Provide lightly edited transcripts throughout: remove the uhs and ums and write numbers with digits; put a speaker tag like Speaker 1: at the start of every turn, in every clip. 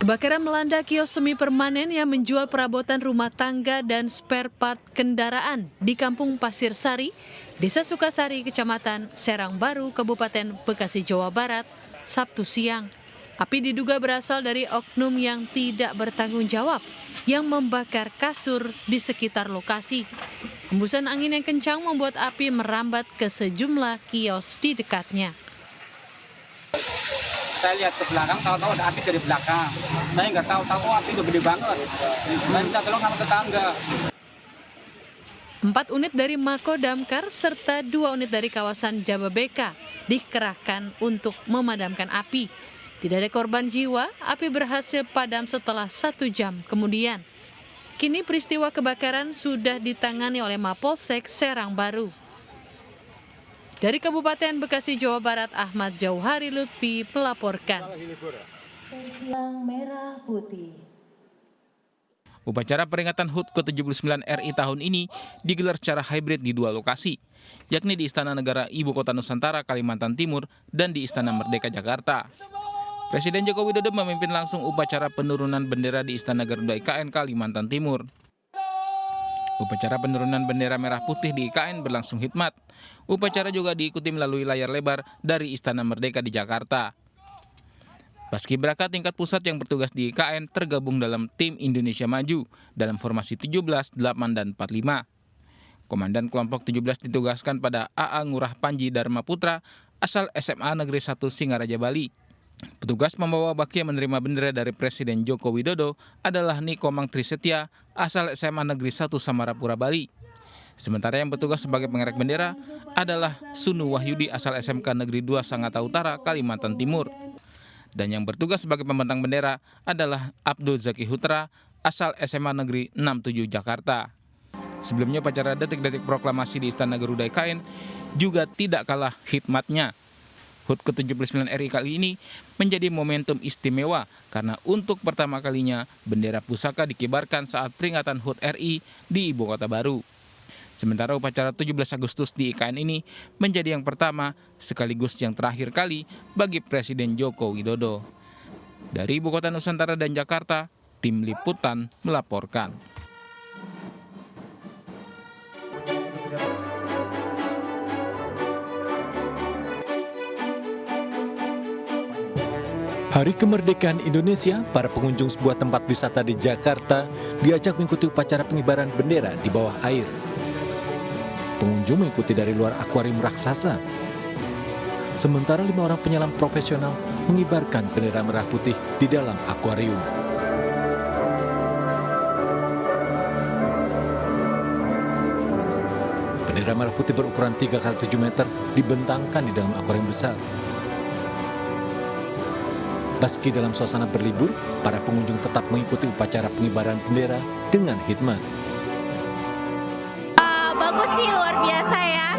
Speaker 1: Kebakaran melanda kios semi permanen yang menjual perabotan rumah tangga dan spare part kendaraan di Kampung Pasir Sari, Desa Sukasari, Kecamatan Serang Baru, Kabupaten Bekasi, Jawa Barat, Sabtu siang. Api diduga berasal dari oknum yang tidak bertanggung jawab yang membakar kasur di sekitar lokasi. Hembusan angin yang kencang membuat api merambat ke sejumlah kios di dekatnya.
Speaker 2: Saya lihat ke belakang, tahu-tahu ada api dari belakang. Saya nggak tahu api udah gede banget. Saya minta tolong sama tetangga.
Speaker 1: 4 unit dari Mako Damkar serta 2 unit dari kawasan Jababeka dikerahkan untuk memadamkan api. Tidak ada korban jiwa, api berhasil padam setelah 1 jam kemudian. Kini peristiwa kebakaran sudah ditangani oleh Mapolsek Serang Baru. Dari Kabupaten Bekasi, Jawa Barat, Ahmad Jauhari Lutfi melaporkan.
Speaker 3: Siang Merah Putih.
Speaker 4: Upacara peringatan HUT ke-79 RI tahun ini digelar secara hybrid di 2 lokasi, yakni di Istana Negara Ibu Kota Nusantara, Kalimantan Timur, dan di Istana Merdeka, Jakarta. Presiden Joko Widodo memimpin langsung upacara penurunan bendera di Istana Garuda IKN, Kalimantan Timur. Upacara penurunan bendera merah putih di IKN berlangsung hikmat. Upacara juga diikuti melalui layar lebar dari Istana Merdeka di Jakarta. Paskibraka tingkat pusat yang bertugas di IKN tergabung dalam tim Indonesia Maju dalam formasi 17, 8, dan 45. Komandan kelompok 17 ditugaskan pada AA Ngurah Panji Dharma Putra asal SMA Negeri 1 Singaraja, Bali. Petugas membawa baki yang menerima bendera dari Presiden Joko Widodo adalah Niko Mang Trisetia asal SMA Negeri 1 Samarapura, Bali. Sementara yang bertugas sebagai pengerek bendera adalah Sunu Wahyudi asal SMK Negeri 2 Sangatta Utara, Kalimantan Timur. Dan yang bertugas sebagai pembentang bendera adalah Abdul Zaki Hutra asal SMA Negeri 67 Jakarta. Sebelumnya upacara detik-detik proklamasi di Istana Garuda IKN juga tidak kalah hikmatnya. HUT ke-79 RI kali ini menjadi momentum istimewa karena untuk pertama kalinya bendera pusaka dikibarkan saat peringatan HUT RI di Ibu Kota Baru. Sementara upacara 17 Agustus di IKN ini menjadi yang pertama sekaligus yang terakhir kali bagi Presiden Joko Widodo. Dari Ibu Kota Nusantara dan Jakarta, tim liputan melaporkan.
Speaker 5: Hari Kemerdekaan Indonesia, para pengunjung sebuah tempat wisata di Jakarta diajak mengikuti upacara pengibaran bendera di bawah air. Pengunjung mengikuti dari luar akuarium raksasa. Sementara 5 orang penyelam profesional mengibarkan bendera merah putih di dalam akuarium. Bendera merah putih berukuran 3x7 meter dibentangkan di dalam akuarium besar. Meski dalam suasana berlibur, para pengunjung tetap mengikuti upacara pengibaran bendera dengan hikmat.
Speaker 6: Bagus sih, luar biasa ya,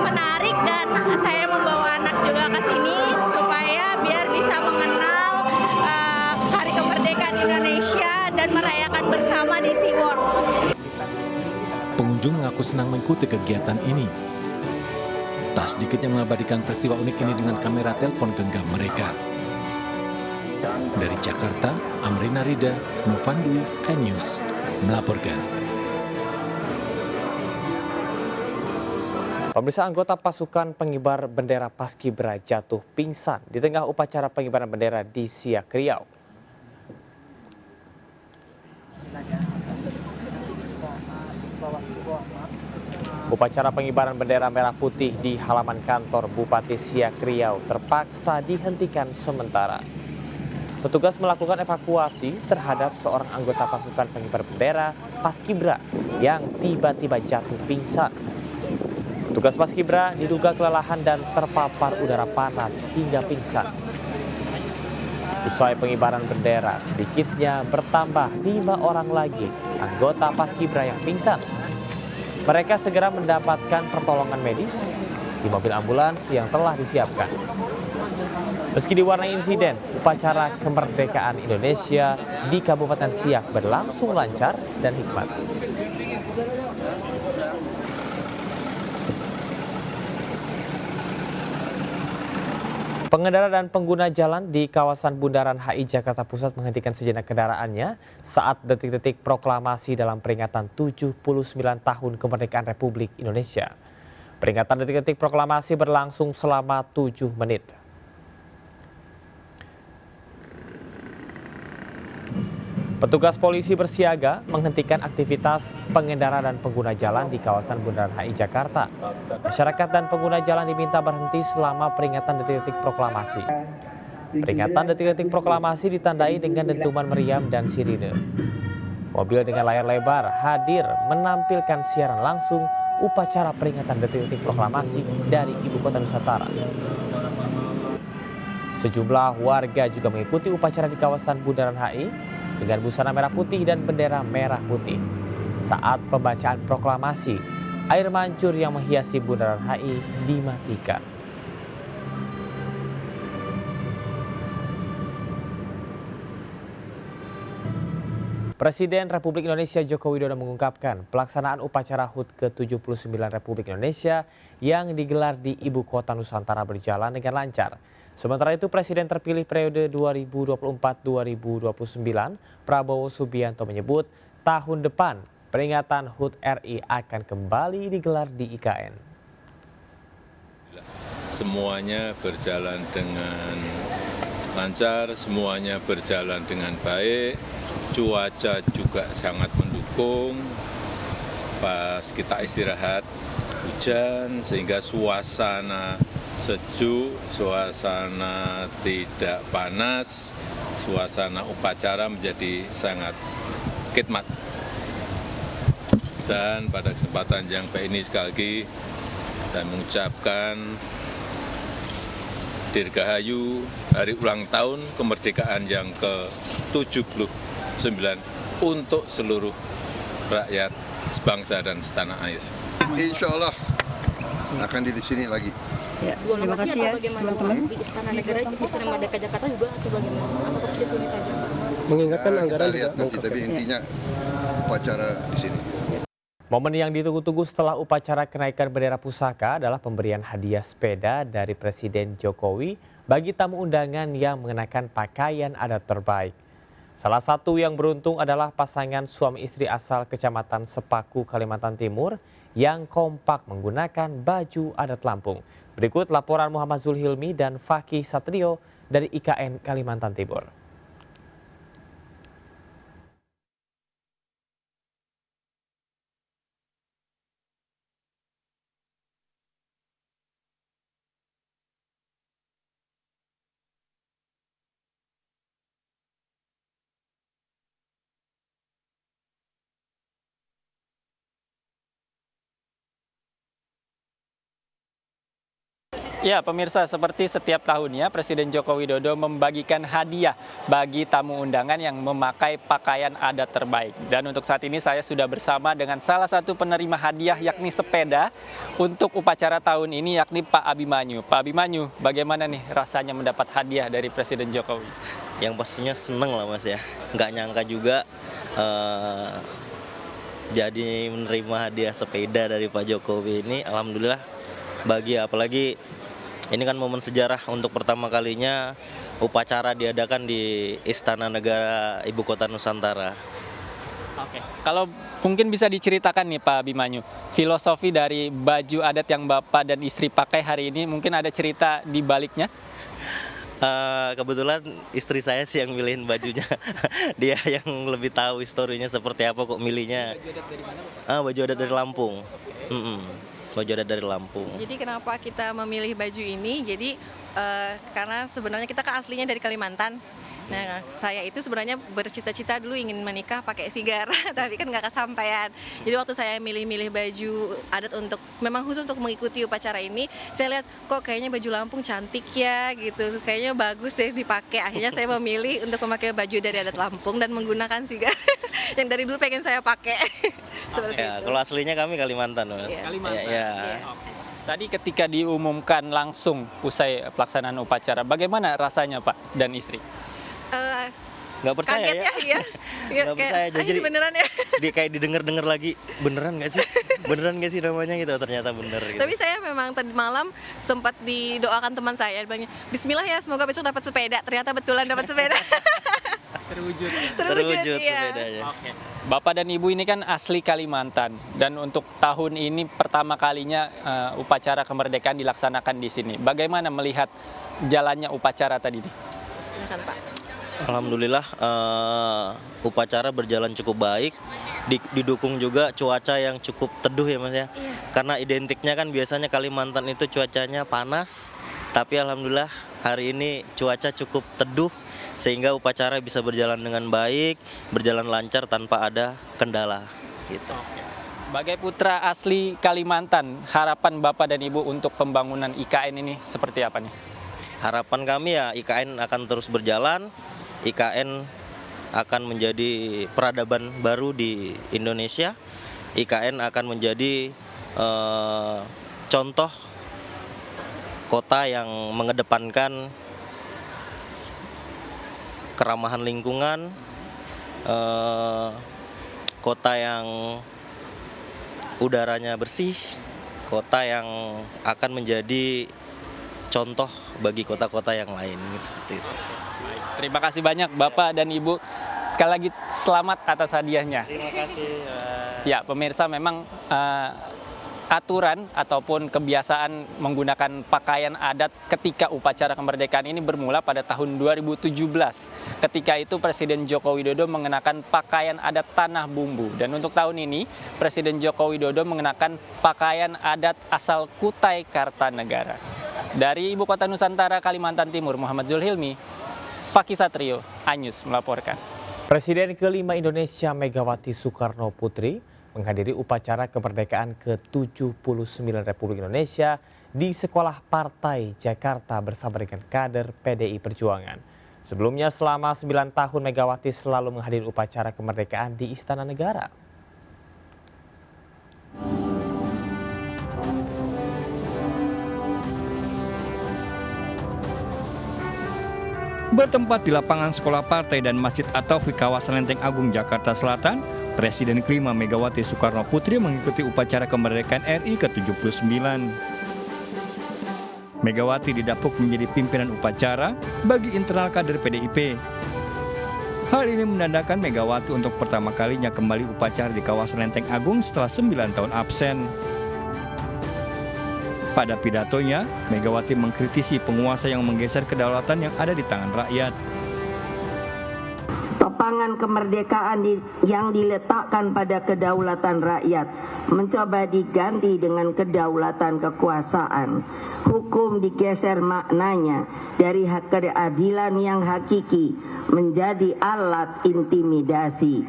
Speaker 6: menarik, dan saya membawa anak juga ke sini supaya biar bisa mengenal Hari Kemerdekaan Indonesia dan merayakan bersama di SeaWorld.
Speaker 5: Pengunjung mengaku senang mengikuti kegiatan ini. Tak sedikit yang mengabadikan peristiwa unik ini dengan kamera telepon genggam mereka. Dari Jakarta, Amrina Rida, Novan Dwi, iNews melaporkan.
Speaker 7: Pemirsa, anggota pasukan pengibar bendera Paskibra jatuh pingsan di tengah upacara pengibaran bendera di Siak, Riau. Upacara pengibaran bendera merah putih di halaman kantor Bupati Siak, Riau terpaksa dihentikan sementara. Petugas melakukan evakuasi terhadap seorang anggota pasukan pengibar bendera Paskibra yang tiba-tiba jatuh pingsan. Petugas Paskibra diduga kelelahan dan terpapar udara panas hingga pingsan. Usai pengibaran bendera, sedikitnya bertambah 5 orang lagi anggota Paskibra yang pingsan. Mereka segera mendapatkan pertolongan medis di mobil ambulans yang telah disiapkan. Meski diwarnai insiden, upacara kemerdekaan Indonesia di Kabupaten Siak berlangsung lancar dan hikmat. Pengendara dan pengguna jalan di kawasan Bundaran HI Jakarta Pusat menghentikan sejenak kendaraannya saat detik-detik proklamasi dalam peringatan 79 tahun kemerdekaan Republik Indonesia. Peringatan detik-detik proklamasi berlangsung selama 7 menit. Petugas polisi bersiaga menghentikan aktivitas pengendara dan pengguna jalan di kawasan Bundaran HI Jakarta. Masyarakat dan pengguna jalan diminta berhenti selama peringatan detik-detik proklamasi. Peringatan detik-detik proklamasi ditandai dengan dentuman meriam dan sirine. Mobil dengan layar lebar hadir menampilkan siaran langsung upacara peringatan detik-detik proklamasi dari Ibu Kota Nusantara. Sejumlah warga juga mengikuti upacara di kawasan Bundaran HI dengan busana merah putih dan bendera merah putih. Saat pembacaan proklamasi, air mancur yang menghiasi Bundaran HI dimatikan. Presiden Republik Indonesia Joko Widodo mengungkapkan pelaksanaan upacara HUT ke-79 Republik Indonesia yang digelar di Ibu Kota Nusantara berjalan dengan lancar. Sementara itu Presiden terpilih periode 2024-2029 Prabowo Subianto menyebut tahun depan peringatan HUT RI akan kembali digelar di IKN.
Speaker 8: Semuanya berjalan dengan lancar, semuanya berjalan dengan baik, cuaca juga sangat mendukung. Pas kita istirahat hujan sehingga suasana sejuk, suasana tidak panas, suasana upacara menjadi sangat khidmat. Dan pada kesempatan yang baik ini sekali lagi saya mengucapkan Dirgahayu hari ulang tahun kemerdekaan yang ke-79 untuk seluruh rakyat sebangsa dan setanah air.
Speaker 9: Insya Allah akan di sini lagi.
Speaker 10: Ya, terima kasih ya teman-teman. Di Istana Negara, Istana Merdeka Jakarta juga atau bagaimana? Atau di sini saja?
Speaker 9: Mengingatkan anggaran kita lihat nanti, tapi intinya upacara di sini.
Speaker 7: Momen yang ditunggu-tunggu setelah upacara kenaikan bendera pusaka adalah pemberian hadiah sepeda dari Presiden Jokowi bagi tamu undangan yang mengenakan pakaian adat terbaik. Salah satu yang beruntung adalah pasangan suami istri asal Kecamatan Sepaku, Kalimantan Timur yang kompak menggunakan baju adat Lampung. Berikut laporan Muhammad Zulhilmi dan Fakih Satrio dari IKN Kalimantan Timur.
Speaker 11: Ya, pemirsa, seperti setiap tahunnya Presiden Joko Widodo membagikan hadiah bagi tamu undangan yang memakai pakaian adat terbaik. Dan untuk saat ini saya sudah bersama dengan salah satu penerima hadiah yakni sepeda untuk upacara tahun ini yakni Pak Abimanyu. Pak Abimanyu, bagaimana nih rasanya mendapat hadiah dari Presiden Jokowi?
Speaker 12: Yang pastinya seneng lah Mas ya, nggak nyangka juga jadi menerima hadiah sepeda dari Pak Jokowi ini. Alhamdulillah, apalagi ini kan momen sejarah untuk pertama kalinya upacara diadakan di Istana Negara Ibu Kota Nusantara.
Speaker 11: Oke, kalau mungkin bisa diceritakan nih Pak Abimanyu, filosofi dari baju adat yang Bapak dan istri pakai hari ini, mungkin ada cerita di baliknya?
Speaker 12: Kebetulan istri saya sih yang milihin bajunya. Dia yang lebih tahu historinya seperti apa kok milihnya. Baju adat dari mana Pak? Baju adat dari Lampung. Baju adat dari Lampung.
Speaker 6: Jadi kenapa kita memilih baju ini? Jadi karena sebenarnya kita kan aslinya dari Kalimantan. Nah, saya itu sebenarnya bercita-cita dulu ingin menikah pakai sigar, tapi kan nggak kesampaian. Jadi waktu saya milih-milih baju adat untuk memang khusus untuk mengikuti upacara ini, saya lihat kok kayaknya baju Lampung cantik ya gitu, kayaknya bagus deh dipakai. Akhirnya saya memilih untuk memakai baju dari adat Lampung dan menggunakan sigar yang dari dulu pengen saya pakai. Seperti itu.
Speaker 12: Kalau aslinya kami Kalimantan, Mas.
Speaker 11: Yeah. Kalimantan. Ya. Tadi ketika diumumkan langsung usai pelaksanaan upacara, bagaimana rasanya Pak dan istri?
Speaker 12: nggak percaya
Speaker 6: Kaget
Speaker 12: ya.
Speaker 6: Iya. Iya,
Speaker 12: Nggak
Speaker 6: kayak,
Speaker 12: percaya,
Speaker 6: "Ah, ini
Speaker 12: jadi-
Speaker 6: beneran ya?"
Speaker 12: Dia kayak didengar-dengar lagi, beneran nggak sih? Beneran nggak sih namanya gitu? Ternyata bener gitu.
Speaker 6: Tapi saya memang tadi malam sempat didoakan teman saya, bilangnya, "Bismillah ya, semoga besok dapat sepeda." Ternyata betulan dapat sepeda.
Speaker 11: Terwujud.
Speaker 12: Terwujud
Speaker 6: iya.
Speaker 12: sepedanya.
Speaker 11: Bapak dan Ibu ini kan asli Kalimantan dan untuk tahun ini pertama kalinya upacara kemerdekaan dilaksanakan di sini. Bagaimana melihat jalannya upacara tadi?
Speaker 6: Silakan, Pak.
Speaker 12: Alhamdulillah upacara berjalan cukup baik, didukung juga cuaca yang cukup teduh ya Mas ya. Karena identiknya kan biasanya Kalimantan itu cuacanya panas, tapi alhamdulillah hari ini cuaca cukup teduh sehingga upacara bisa berjalan dengan baik, berjalan lancar tanpa ada kendala gitu.
Speaker 11: Sebagai putra asli Kalimantan, harapan Bapak dan Ibu untuk pembangunan IKN ini seperti apa nih?
Speaker 12: Harapan kami ya IKN akan terus berjalan, IKN akan menjadi peradaban baru di Indonesia, IKN akan menjadi contoh kota yang mengedepankan keramahan lingkungan, kota yang udaranya bersih, kota yang akan menjadi contoh bagi kota-kota yang lain seperti itu.
Speaker 11: Terima kasih banyak Bapak dan Ibu. Sekali lagi selamat atas hadiahnya.
Speaker 12: Terima kasih.
Speaker 11: Ya, pemirsa memang aturan ataupun kebiasaan menggunakan pakaian adat ketika upacara kemerdekaan ini bermula pada tahun 2017. Ketika itu Presiden Joko Widodo mengenakan pakaian adat Tanah Bumbu. Dan untuk tahun ini Presiden Joko Widodo mengenakan pakaian adat asal Kutai Kartanegara. Dari Ibu Kota Nusantara, Kalimantan Timur, Muhammad Zulhilmi, Fakih Satrio, Anyus melaporkan.
Speaker 7: Presiden ke-5 Indonesia Megawati Soekarno Putri menghadiri upacara kemerdekaan ke-79 Republik Indonesia di Sekolah Partai Jakarta bersama dengan kader PDI Perjuangan. Sebelumnya selama 9 tahun Megawati selalu menghadiri upacara kemerdekaan di Istana Negara.
Speaker 13: Bertempat di lapangan sekolah partai dan Masjid At-Taufik kawasan Lenteng Agung, Jakarta Selatan, Presiden ke-5 Megawati Soekarno Putri mengikuti upacara kemerdekaan RI ke-79. Megawati didapuk menjadi pimpinan upacara bagi internal kader PDIP. Hal ini menandakan Megawati untuk pertama kalinya kembali upacara di kawasan Lenteng Agung setelah 9 tahun absen. Pada pidatonya, Megawati mengkritisi penguasa yang menggeser kedaulatan yang ada di tangan rakyat.
Speaker 14: Topangan kemerdekaan yang diletakkan pada kedaulatan rakyat mencoba diganti dengan kedaulatan kekuasaan. Hukum digeser maknanya dari keadilan yang hakiki menjadi alat intimidasi.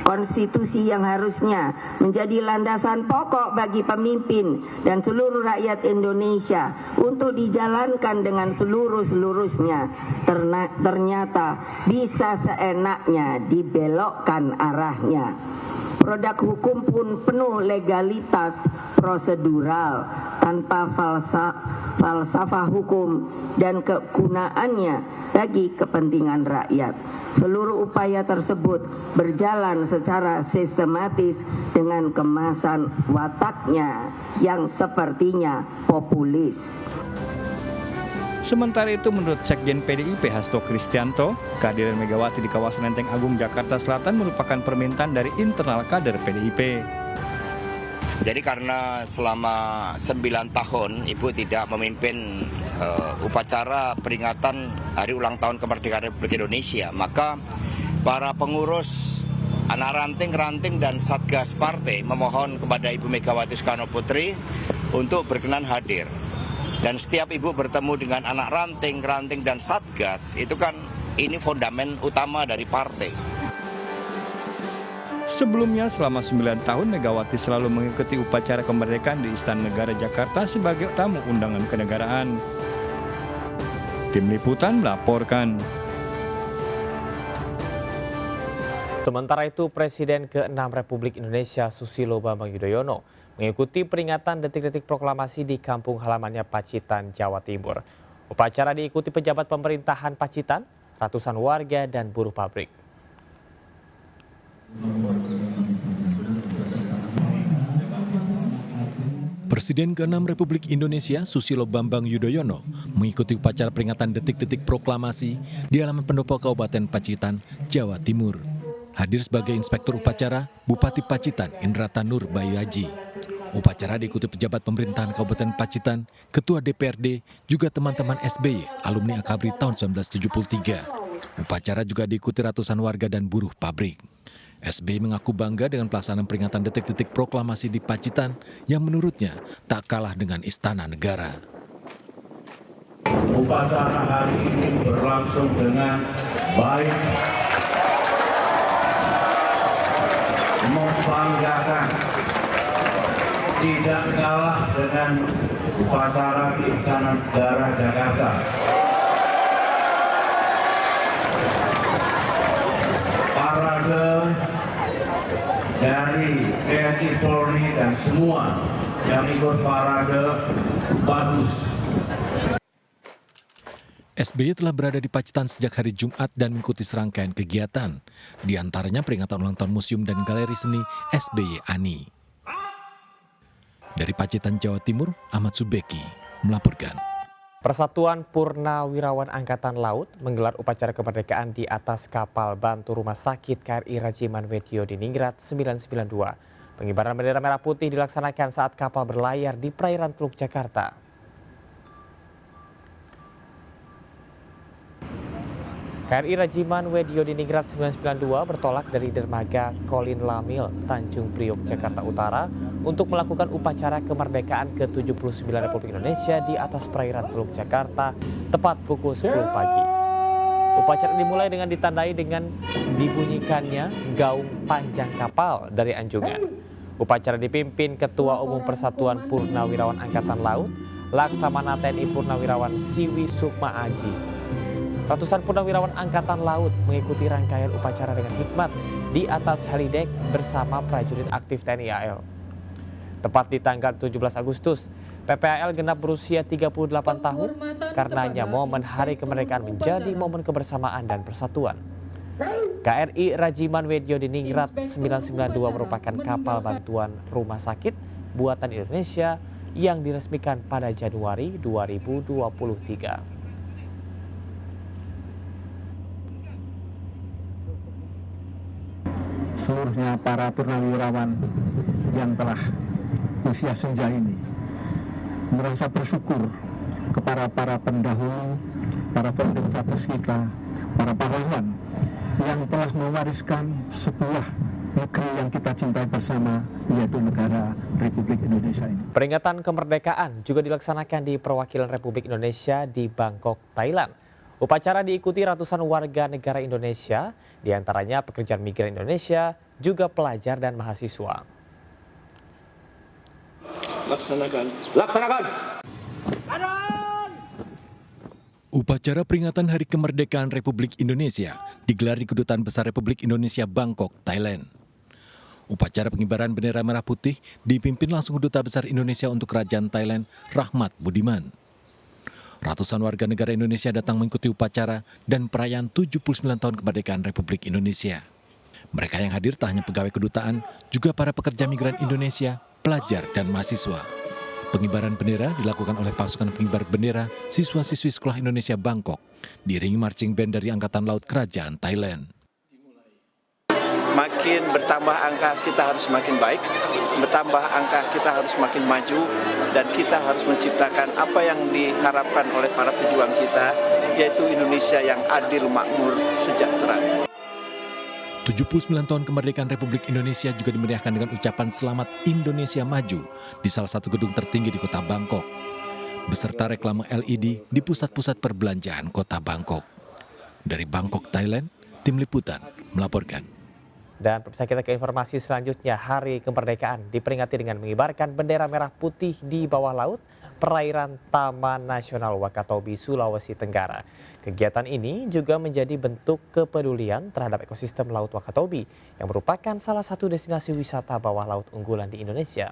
Speaker 14: Konstitusi yang harusnya menjadi landasan pokok bagi pemimpin dan seluruh rakyat Indonesia untuk dijalankan dengan seluruh-seluruhnya ternyata bisa seenaknya dibelokkan arahnya. Produk hukum pun penuh legalitas prosedural tanpa falsafah hukum dan kegunaannya bagi kepentingan rakyat. Seluruh upaya tersebut berjalan secara sistematis dengan kemasan wataknya yang sepertinya populis.
Speaker 13: Sementara itu menurut Sekjen PDIP Hasto Kristianto, kehadiran Megawati di kawasan Lenteng Agung, Jakarta Selatan merupakan permintaan dari internal kader PDIP.
Speaker 15: Jadi karena selama 9 tahun Ibu tidak memimpin upacara peringatan Hari Ulang Tahun Kemerdekaan Republik Indonesia, maka para pengurus anak ranting dan Satgas Partai memohon kepada Ibu Megawati Soekarno Putri untuk berkenan hadir. Dan setiap Ibu bertemu dengan anak ranting dan Satgas, itu kan ini fondamen utama dari partai.
Speaker 13: Sebelumnya selama 9 tahun Megawati selalu mengikuti upacara kemerdekaan di Istana Negara Jakarta sebagai tamu undangan kenegaraan. Tim Liputan melaporkan.
Speaker 7: Sementara itu, Presiden ke-6 Republik Indonesia Susilo Bambang Yudhoyono mengikuti peringatan detik-detik proklamasi di kampung halamannya Pacitan, Jawa Timur. Upacara diikuti pejabat pemerintahan Pacitan, ratusan warga dan buruh pabrik.
Speaker 5: Presiden ke-6 Republik Indonesia Susilo Bambang Yudhoyono mengikuti upacara peringatan detik-detik proklamasi di halaman Pendopo Kabupaten Pacitan, Jawa Timur. Hadir sebagai inspektur upacara Bupati Pacitan Indrata Nur Bayu Haji. Upacara diikuti pejabat pemerintahan Kabupaten Pacitan, Ketua DPRD, juga teman-teman SBY, alumni Akabri tahun 1973. Upacara juga diikuti ratusan warga dan buruh pabrik. SBY mengaku bangga dengan pelaksanaan peringatan detik-detik proklamasi di Pacitan yang menurutnya tak kalah dengan Istana Negara.
Speaker 16: Upacara hari ini berlangsung dengan baik, membanggakan, tidak kalah dengan upacara di Istana Negara Jakarta. Parade dari TNI Polri dan semua yang ikut parade bagus.
Speaker 5: SBY telah berada di Pacitan sejak hari Jumat dan mengikuti serangkaian kegiatan, di antaranya peringatan ulang tahun Museum dan Galeri Seni SBY ANI. Dari Pacitan, Jawa Timur, Ahmad Subeki melaporkan.
Speaker 7: Persatuan Purnawirawan Angkatan Laut menggelar upacara kemerdekaan di atas kapal bantu Rumah Sakit KRI Rajiman Wedyo di Ningrat 992. Pengibaran bendera merah putih dilaksanakan saat kapal berlayar di perairan Teluk Jakarta. KRI Rajiman Wedyo di Ningrat 992 bertolak dari dermaga Kolin Lamil, Tanjung Priok, Jakarta Utara untuk melakukan upacara kemerdekaan ke-79 Republik Indonesia di atas perairan Teluk Jakarta tepat pukul 10 pagi. Upacara dimulai dengan ditandai dengan dibunyikannya gaung panjang kapal dari anjungan. Upacara dipimpin Ketua Umum Persatuan Purnawirawan Angkatan Laut, Laksamana TNI Purnawirawan Siwi Sukma Aji. Ratusan purnawirawan Angkatan Laut mengikuti rangkaian upacara dengan hikmat di atas helidek bersama prajurit aktif TNI AL. Tepat di tanggal 17 Agustus, PPAL genap berusia 38 tahun, karenanya momen Hari Kemerdekaan menjadi momen kebersamaan dan persatuan. KRI Rajiman Wedyo di Ningrat 992 merupakan kapal bantuan rumah sakit buatan Indonesia yang diresmikan pada Januari 2023.
Speaker 17: Seluruhnya para purnawirawan yang telah usia senja ini merasa bersyukur kepada para pendahulu, para founding fathers kita, para pahlawan yang telah mewariskan sebuah negeri yang kita cintai bersama, yaitu negara Republik Indonesia ini.
Speaker 7: Peringatan kemerdekaan juga dilaksanakan di perwakilan Republik Indonesia di Bangkok, Thailand. Upacara diikuti ratusan warga negara Indonesia, diantaranya pekerja migran Indonesia, juga pelajar dan mahasiswa.
Speaker 16: Laksanakan. Laksanakan!
Speaker 5: Upacara peringatan Hari Kemerdekaan Republik Indonesia digelar di Kedutaan Besar Republik Indonesia Bangkok, Thailand. Upacara pengibaran bendera merah putih dipimpin langsung Duta Besar Indonesia untuk Kerajaan Thailand, Rahmat Budiman. Ratusan warga negara Indonesia datang mengikuti upacara dan perayaan 79 tahun kemerdekaan Republik Indonesia. Mereka yang hadir tak hanya pegawai kedutaan, juga para pekerja migran Indonesia, pelajar dan mahasiswa. Pengibaran bendera dilakukan oleh pasukan pengibar bendera siswa-siswi Sekolah Indonesia Bangkok, diiringi marching band dari Angkatan Laut Kerajaan Thailand.
Speaker 18: Makin bertambah angka kita harus semakin baik, bertambah angka kita harus semakin maju, dan kita harus menciptakan apa yang diharapkan oleh para pejuang kita, yaitu Indonesia yang adil, makmur, sejahtera.
Speaker 5: 79 tahun kemerdekaan Republik Indonesia juga dimeriahkan dengan ucapan Selamat Indonesia Maju di salah satu gedung tertinggi di kota Bangkok, beserta reklame LED di pusat-pusat perbelanjaan kota Bangkok. Dari Bangkok, Thailand, Tim Liputan melaporkan.
Speaker 7: Dan pemirsa, kita ke informasi selanjutnya. Hari Kemerdekaan diperingati dengan mengibarkan bendera merah putih di bawah laut perairan Taman Nasional Wakatobi, Sulawesi Tenggara. Kegiatan ini juga menjadi bentuk kepedulian terhadap ekosistem Laut Wakatobi yang merupakan salah satu destinasi wisata bawah laut unggulan di Indonesia.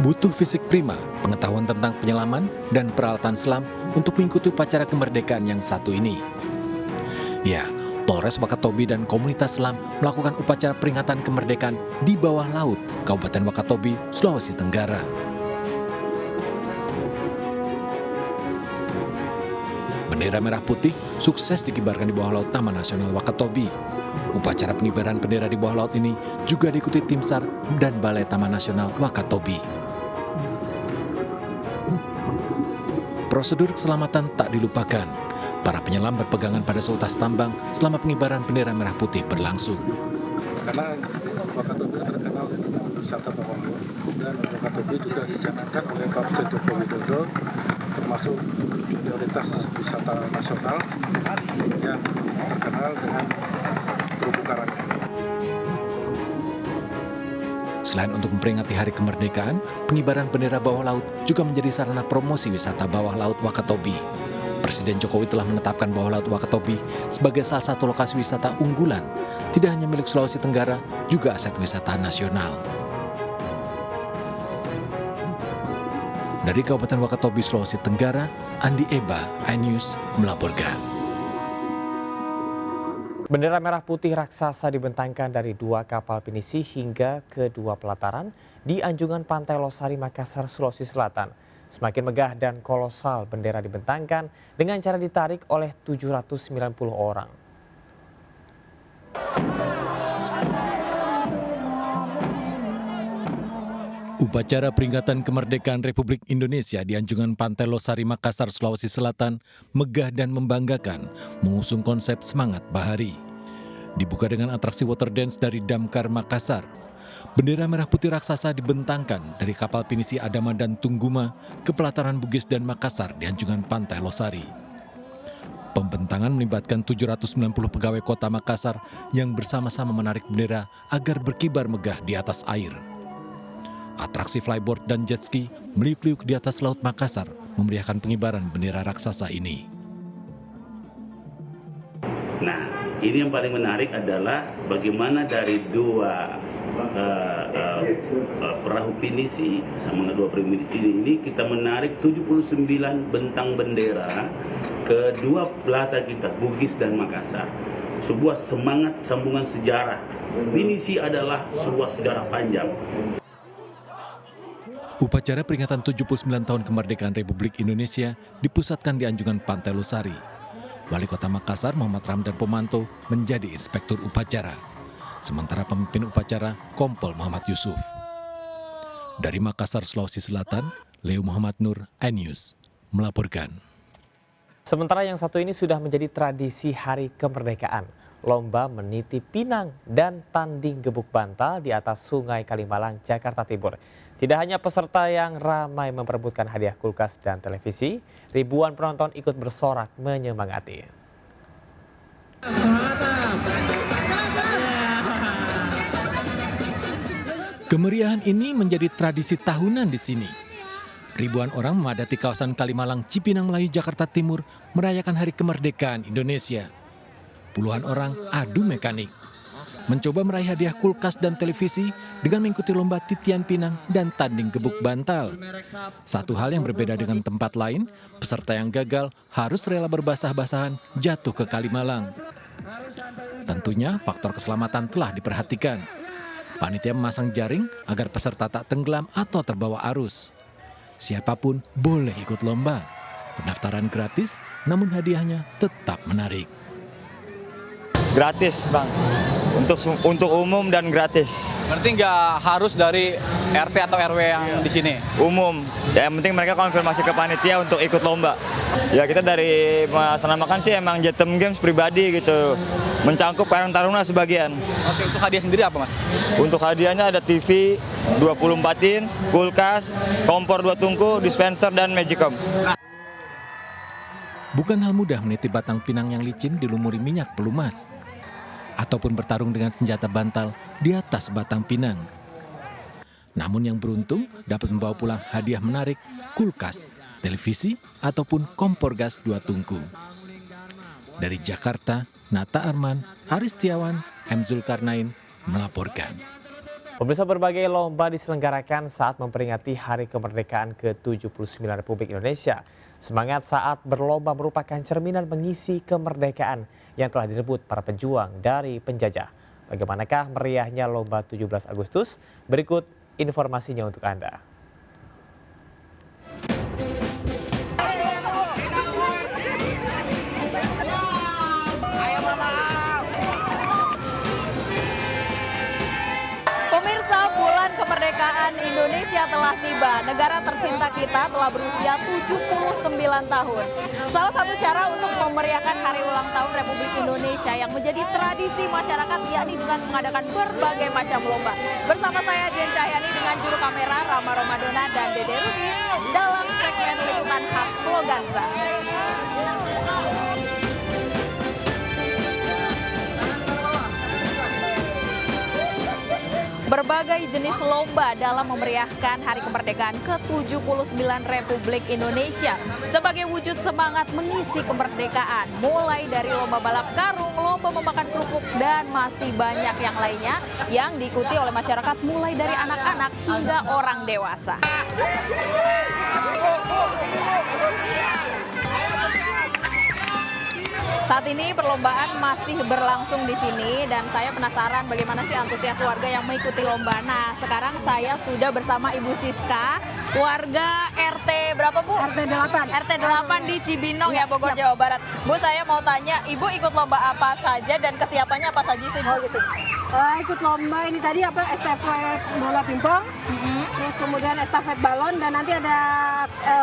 Speaker 5: Butuh fisik prima, pengetahuan tentang penyelaman, dan peralatan selam untuk mengikuti upacara kemerdekaan yang satu ini. Ya, Polres Wakatobi dan komunitas selam melakukan upacara peringatan kemerdekaan di bawah laut, Kabupaten Wakatobi, Sulawesi Tenggara. Bendera merah putih sukses dikibarkan di bawah laut Taman Nasional Wakatobi. Upacara pengibaran bendera di bawah laut ini juga diikuti tim SAR dan Balai Taman Nasional Wakatobi. Prosedur keselamatan tak dilupakan. Para penyelam berpegangan pada seutas tambang selama pengibaran bendera merah putih berlangsung.
Speaker 19: Karena Wakatobi terkenal dengan wisata bawah laut, dan Wakatobi juga dicanangkan oleh Pak Presiden Joko Widodo termasuk prioritas wisata nasional yang terkenal dengan terumbu karang.
Speaker 5: Selain untuk memperingati Hari Kemerdekaan, pengibaran bendera bawah laut juga menjadi sarana promosi wisata bawah laut Wakatobi. Presiden Jokowi telah menetapkan bawah laut Wakatobi sebagai salah satu lokasi wisata unggulan, tidak hanya milik Sulawesi Tenggara, juga aset wisata nasional. Dari Kabupaten Wakatobi, Sulawesi Tenggara, Andi Eba, iNews melaporkan.
Speaker 7: Bendera merah putih raksasa dibentangkan dari 2 kapal pinisi hingga ke 2 pelataran di anjungan Pantai Losari, Makassar, Sulawesi Selatan. Semakin megah dan kolosal bendera dibentangkan dengan cara ditarik oleh 790 orang.
Speaker 5: Upacara peringatan kemerdekaan Republik Indonesia di anjungan Pantai Losari, Makassar, Sulawesi Selatan megah dan membanggakan, mengusung konsep semangat bahari. Dibuka dengan atraksi water dance dari Damkar Makassar. Bendera merah putih raksasa dibentangkan dari kapal pinisi Adama dan Tungguma ke pelataran Bugis dan Makassar di anjungan Pantai Losari. Pembentangan melibatkan 790 pegawai kota Makassar yang bersama-sama menarik bendera agar berkibar megah di atas air. Atraksi flyboard dan jet ski meliuk-liuk di atas laut Makassar memeriahkan pengibaran bendera raksasa ini.
Speaker 20: Nah, ini yang paling menarik adalah bagaimana dari 2 perahu pinisi sama 2 perahu pinisi ini kita menarik 79 bentang bendera ke 2 plaza kita, Bugis dan Makassar. Sebuah semangat sambungan sejarah. Pinisi adalah sebuah sejarah panjang.
Speaker 5: Upacara peringatan 79 tahun kemerdekaan Republik Indonesia dipusatkan di anjungan Pantai Losari. Wali Kota Makassar Muhammad Ramdan Pomanto menjadi inspektur upacara. Sementara pemimpin upacara Kompol Muhammad Yusuf. Dari Makassar, Sulawesi Selatan, Leo Muhammad Nur, iNews melaporkan.
Speaker 7: Sementara yang satu ini sudah menjadi tradisi Hari Kemerdekaan. Lomba meniti pinang dan tanding gebuk bantal di atas Sungai Kalimalang, Jakarta Timur. Tidak hanya peserta yang ramai memperebutkan hadiah kulkas dan televisi, ribuan penonton ikut bersorak menyemangati.
Speaker 5: Kemeriahan ini menjadi tradisi tahunan di sini. Ribuan orang memadati kawasan Kalimalang, Cipinang Melayu, Jakarta Timur merayakan Hari Kemerdekaan Indonesia. Puluhan orang adu mekanik, mencoba meraih hadiah kulkas dan televisi dengan mengikuti lomba titian pinang dan tanding gebuk bantal. Satu hal yang berbeda dengan tempat lain, peserta yang gagal harus rela berbasah-basahan jatuh ke Kalimalang. Tentunya faktor keselamatan telah diperhatikan. Panitia memasang jaring agar peserta tak tenggelam atau terbawa arus. Siapapun boleh ikut lomba. Pendaftaran gratis, namun hadiahnya tetap menarik.
Speaker 21: Gratis, Bang. Untuk umum dan gratis.
Speaker 22: Berarti nggak harus dari RT atau RW yang di sini?
Speaker 21: Umum. Ya, yang penting mereka konfirmasi ke panitia untuk ikut lomba. Ya kita dari melaksanakan sih emang Jetem Games pribadi gitu. Mencangkup Karang Taruna sebagian.
Speaker 22: Oke, untuk hadiah sendiri apa, Mas?
Speaker 21: Untuk hadiahnya ada TV 24 inch, kulkas, kompor 2 tungku, dispenser, dan Magicom.
Speaker 5: Bukan hal mudah meniti batang pinang yang licin dilumuri minyak pelumas, ataupun bertarung dengan senjata bantal di atas batang pinang. Namun yang beruntung dapat membawa pulang hadiah menarik, kulkas, televisi, ataupun kompor gas 2 tungku. Dari Jakarta, Nata Arman, Aris Tiawan, M. Zulkarnain melaporkan.
Speaker 7: Pemirsa, berbagai lomba diselenggarakan saat memperingati Hari Kemerdekaan ke-79 Republik Indonesia. Semangat saat berlomba merupakan cerminan mengisi kemerdekaan yang telah direbut para pejuang dari penjajah. Bagaimanakah meriahnya lomba 17 Agustus? Berikut informasinya untuk Anda.
Speaker 6: Kemerdekaan Indonesia telah tiba. Negara tercinta kita telah berusia 79 tahun. Salah satu cara untuk memeriahkan hari ulang tahun Republik Indonesia yang menjadi tradisi masyarakat yakni dengan mengadakan berbagai macam lomba. Bersama saya Jen Cahyani dengan juru kamera Rama Romadona dan Dede Rudi dalam segmen liputan khas Floganza. Berbagai jenis lomba dalam memeriahkan Hari Kemerdekaan ke-79 Republik Indonesia sebagai wujud semangat mengisi kemerdekaan. Mulai dari lomba balap karung, lomba memakan kerupuk, dan masih banyak yang lainnya yang diikuti oleh masyarakat mulai dari anak-anak hingga orang dewasa. Saat ini perlombaan masih berlangsung di sini dan saya penasaran bagaimana sih antusias warga yang mengikuti lomba. Nah, sekarang saya sudah bersama Ibu Siska, warga RT berapa Bu?
Speaker 1: RT 8.
Speaker 6: RT 8 di Cibinong ya, Bogor, Jawa Barat. Bu, saya mau tanya, Ibu ikut lomba apa saja dan kesiapannya apa saja sih, Bu?
Speaker 1: Oh gitu. Ikut lomba ini tadi estafet bola pingpong, terus kemudian estafet balon dan nanti ada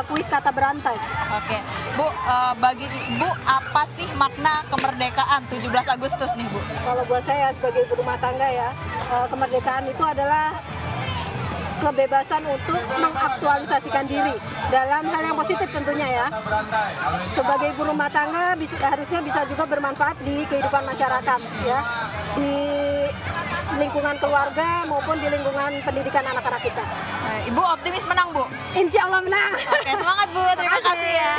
Speaker 1: kuis kata berantai.
Speaker 6: Oke, Bu, bagi Ibu apa sih makna kemerdekaan 17 Agustus nih, Bu?
Speaker 1: Kalau buat saya sebagai ibu rumah tangga ya, kemerdekaan itu adalah kebebasan untuk mengaktualisasikan diri dalam hal yang positif tentunya ya. Sebagai ibu rumah tangga harusnya bisa juga bermanfaat di kehidupan masyarakat ya, di lingkungan keluarga maupun di lingkungan pendidikan anak-anak kita.
Speaker 6: Ibu optimis menang, Bu?
Speaker 1: Insya Allah menang.
Speaker 6: Oke, semangat Bu, terima kasih ya.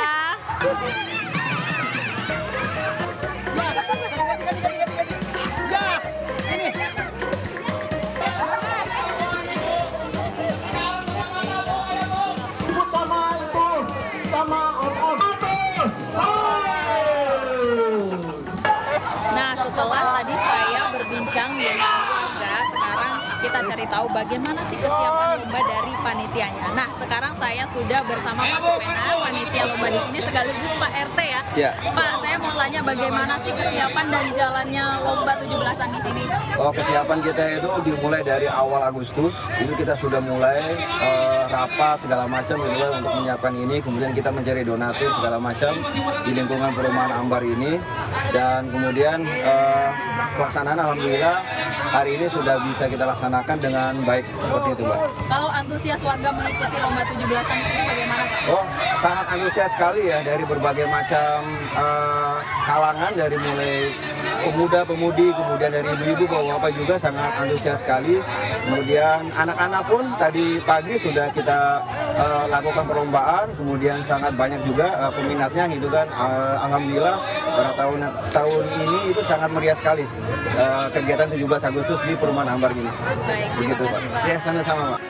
Speaker 6: Nah, setelah tadi saya berbincang dengan warga, sekarang kita cari tahu bagaimana sih kesiapan lomba dari panitianya. Nah, sekarang saya sudah bersama Pak Supena, panitia lomba di sini sekaligus Pak RT ya.
Speaker 2: Ya.
Speaker 6: Pak, saya mau tanya bagaimana sih kesiapan dan jalannya lomba 17-an di sini?
Speaker 2: Oh, kesiapan kita itu dimulai dari awal Agustus, itu kita sudah mulai rapat segala macam gitu kan untuk menyiapkan ini, kemudian kita mencari donatur segala macam di lingkungan perumahan Ambar ini, dan kemudian pelaksanaan alhamdulillah hari ini sudah bisa kita laksanakan dengan baik seperti itu, Mbak.
Speaker 6: Kalau antusias warga mengikuti lomba 17-an di sini bagaimana, Pak?
Speaker 2: Oh, sangat antusias sekali ya, dari berbagai macam kalangan, dari mulai pemuda-pemudi, kemudian dari ibu-ibu, bapak-bapak juga sangat antusias sekali. Kemudian anak-anak pun tadi pagi sudah kita lakukan perlombaan, kemudian sangat banyak juga peminatnya gitu kan. Alhamdulillah pada tahun ini itu sangat meriah sekali kegiatan 17 Agustus di Perumahan Ambar ini.
Speaker 6: Baik, terima kasih, Pak.
Speaker 2: Ya, sama-sama, Pak.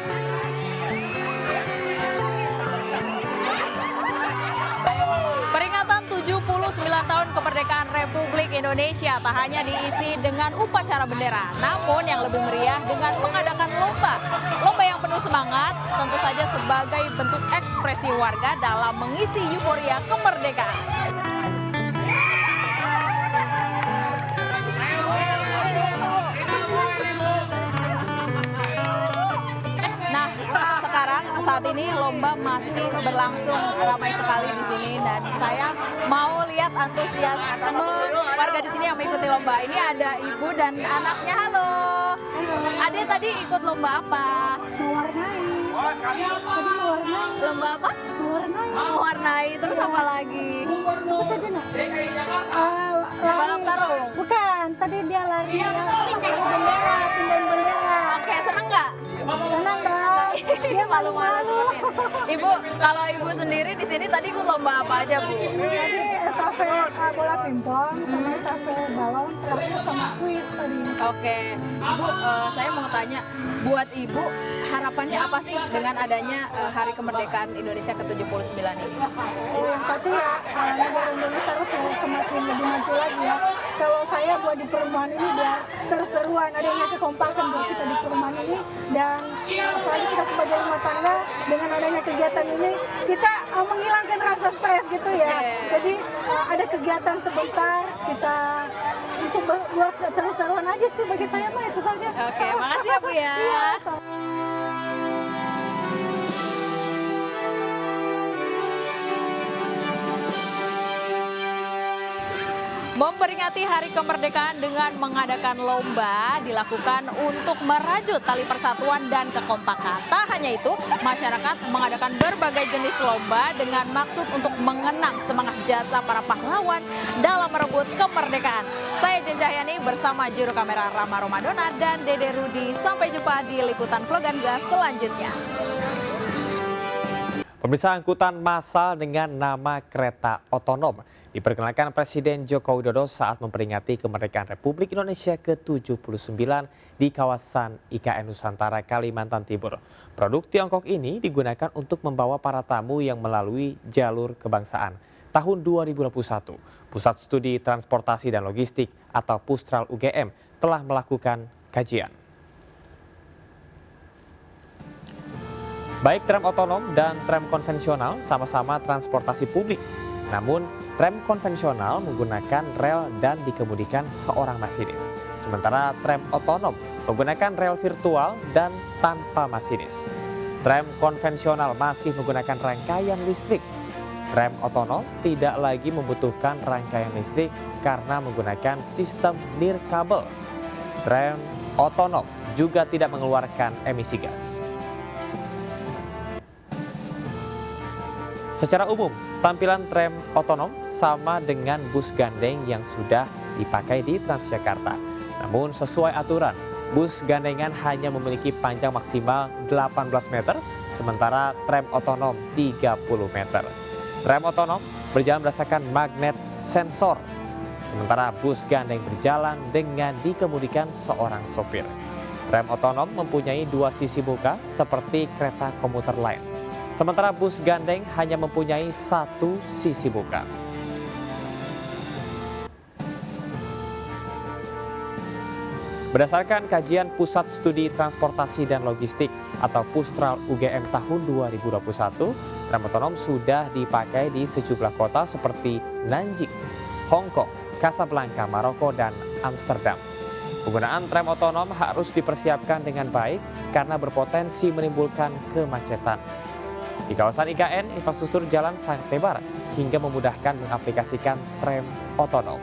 Speaker 6: Peringatan 79 tahun kemerdekaan Republik Indonesia tak hanya diisi dengan upacara bendera, namun yang lebih meriah dengan mengadakan lomba. Lomba yang penuh semangat, tentu saja sebagai bentuk ekspresi warga dalam mengisi euforia kemerdekaan. Nah, sekarang saat ini lomba masih berlangsung ramai sekali di sini dan saya mau lihat antusiasme warga di sini yang mengikuti lomba. Ini ada ibu dan anaknya. Halo. Adek tadi ikut lomba apa?
Speaker 1: Mewarnai.
Speaker 6: Lomba apa? Mewarnai. Terus apa lagi?
Speaker 1: Tadi nak?
Speaker 6: Balap karung.
Speaker 1: Bukan, tadi dia lari bendera, pindahin bendera.
Speaker 6: Oke, seneng nggak?
Speaker 1: Senang dong.
Speaker 6: Dia malu-malu seperti ini. Ibu, kalau ibu sendiri di sini tadi ikut lomba apa aja, Bu?
Speaker 1: Tadi estafet bola pingpong, sama estafet balon, terakhir sama kuis tadi.
Speaker 3: Oke, Bu, saya mau tanya, buat Ibu harapannya apa sih dengan adanya Hari Kemerdekaan Indonesia ke-79 ini?
Speaker 4: Yang pasti ya, negara Indonesia harus semakin lebih maju lagi ya. Kalau saya buat di perumahan ini biar seru-seruan, adanya kekompakan buat kita di perumahan ini, dan apalagi kita sebagai rumah tangga dengan adanya kegiatan ini kita menghilangkan rasa stres gitu ya. Jadi ada kegiatan sebentar kita untuk buat seru-seruan aja sih bagi saya mah itu saja.
Speaker 3: Oke, makasih ya Bu ya.
Speaker 4: Iya,
Speaker 3: Memperingati Hari Kemerdekaan dengan mengadakan lomba dilakukan untuk merajut tali persatuan dan kekompakan. Tak hanya itu, masyarakat mengadakan berbagai jenis lomba dengan maksud untuk mengenang semangat jasa para pahlawan dalam merebut kemerdekaan. Saya Jen Cahyani bersama juru kamera Rama Romadona dan Dede Rudi. Sampai jumpa di liputan Vloganza selanjutnya.
Speaker 7: Pemirsa, angkutan massal dengan nama kereta otonom diperkenalkan Presiden Joko Widodo saat memperingati kemerdekaan Republik Indonesia ke-79 di kawasan IKN Nusantara, Kalimantan Timur. Produk Tiongkok ini digunakan untuk membawa para tamu yang melalui jalur kebangsaan. Tahun 2021, Pusat Studi Transportasi dan Logistik atau Pustral UGM telah melakukan kajian. Baik tram otonom dan tram konvensional sama-sama transportasi publik. Namun, tram konvensional menggunakan rel dan dikemudikan seorang masinis. Sementara tram otonom menggunakan rel virtual dan tanpa masinis. Tram konvensional masih menggunakan rangkaian listrik. Tram otonom tidak lagi membutuhkan rangkaian listrik karena menggunakan sistem nirkabel. Tram otonom juga tidak mengeluarkan emisi gas. Secara umum, tampilan tram otonom sama dengan bus gandeng yang sudah dipakai di Transjakarta. Namun sesuai aturan, bus gandengan hanya memiliki panjang maksimal 18 meter, sementara tram otonom 30 meter. Tram otonom berjalan berdasarkan magnet sensor, sementara bus gandeng berjalan dengan dikemudikan seorang sopir. Tram otonom mempunyai dua sisi muka seperti kereta komuter lain. Sementara bus gandeng hanya mempunyai satu sisi muka. Berdasarkan kajian Pusat Studi Transportasi dan Logistik atau Pustral UGM tahun 2021, tram otonom sudah dipakai di sejumlah kota seperti Nanjing, Hong Kong, Casablanca, Maroko, dan Amsterdam. Penggunaan tram otonom harus dipersiapkan dengan baik karena berpotensi menimbulkan kemacetan. Di kawasan IKN, infrastruktur jalan sangat lebar hingga memudahkan mengaplikasikan tram otonom.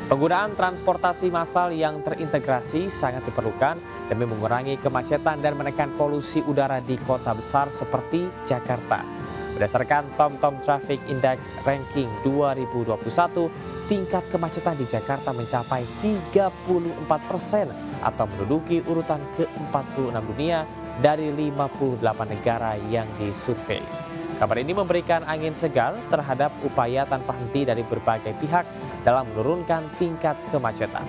Speaker 7: Penggunaan transportasi massal yang terintegrasi sangat diperlukan demi mengurangi kemacetan dan menekan polusi udara di kota besar seperti Jakarta. Berdasarkan TomTom Traffic Index Ranking 2021, tingkat kemacetan di Jakarta mencapai 34% atau menduduki urutan ke-46 dunia dari 58 negara yang disurvei. Kabar ini memberikan angin segar terhadap upaya tanpa henti dari berbagai pihak dalam menurunkan tingkat kemacetan.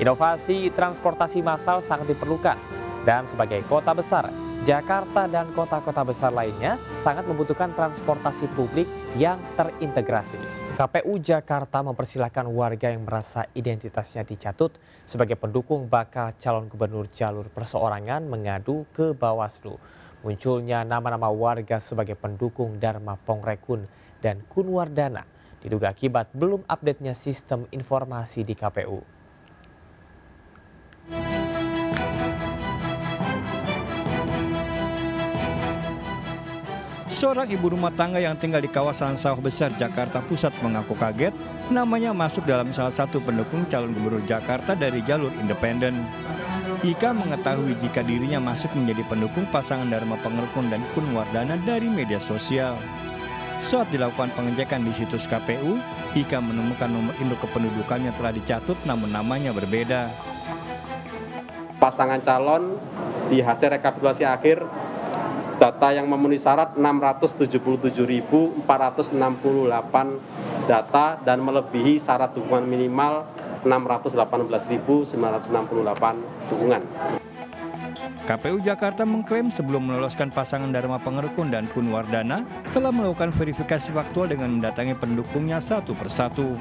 Speaker 7: Inovasi transportasi massal sangat diperlukan dan sebagai kota besar, Jakarta dan kota-kota besar lainnya sangat membutuhkan transportasi publik yang terintegrasi. KPU Jakarta mempersilahkan warga yang merasa identitasnya dicatut sebagai pendukung bakal calon gubernur jalur perseorangan mengadu ke Bawaslu. Munculnya nama-nama warga sebagai pendukung Dharma Pongrekun dan Kunwardana diduga akibat belum update-nya sistem informasi di KPU.
Speaker 13: Seorang ibu rumah tangga yang tinggal di kawasan Sawah Besar, Jakarta Pusat mengaku kaget namanya masuk dalam salah satu pendukung calon gubernur Jakarta dari jalur independen. Ika mengetahui jika dirinya masuk menjadi pendukung pasangan Dharma Pongrekun dan Kunwardana dari media sosial. Saat dilakukan pengecekan di situs KPU, Ika menemukan nomor induk kependudukannya telah dicatut namun namanya berbeda.
Speaker 23: Pasangan calon di hasil rekapitulasi akhir
Speaker 8: data yang memenuhi syarat 677.468 data dan melebihi syarat dukungan minimal 618.968 dukungan.
Speaker 13: KPU Jakarta mengklaim sebelum meloloskan pasangan Dharma Pangerukun dan Kun Wardana telah melakukan verifikasi faktual dengan mendatangi pendukungnya satu persatu.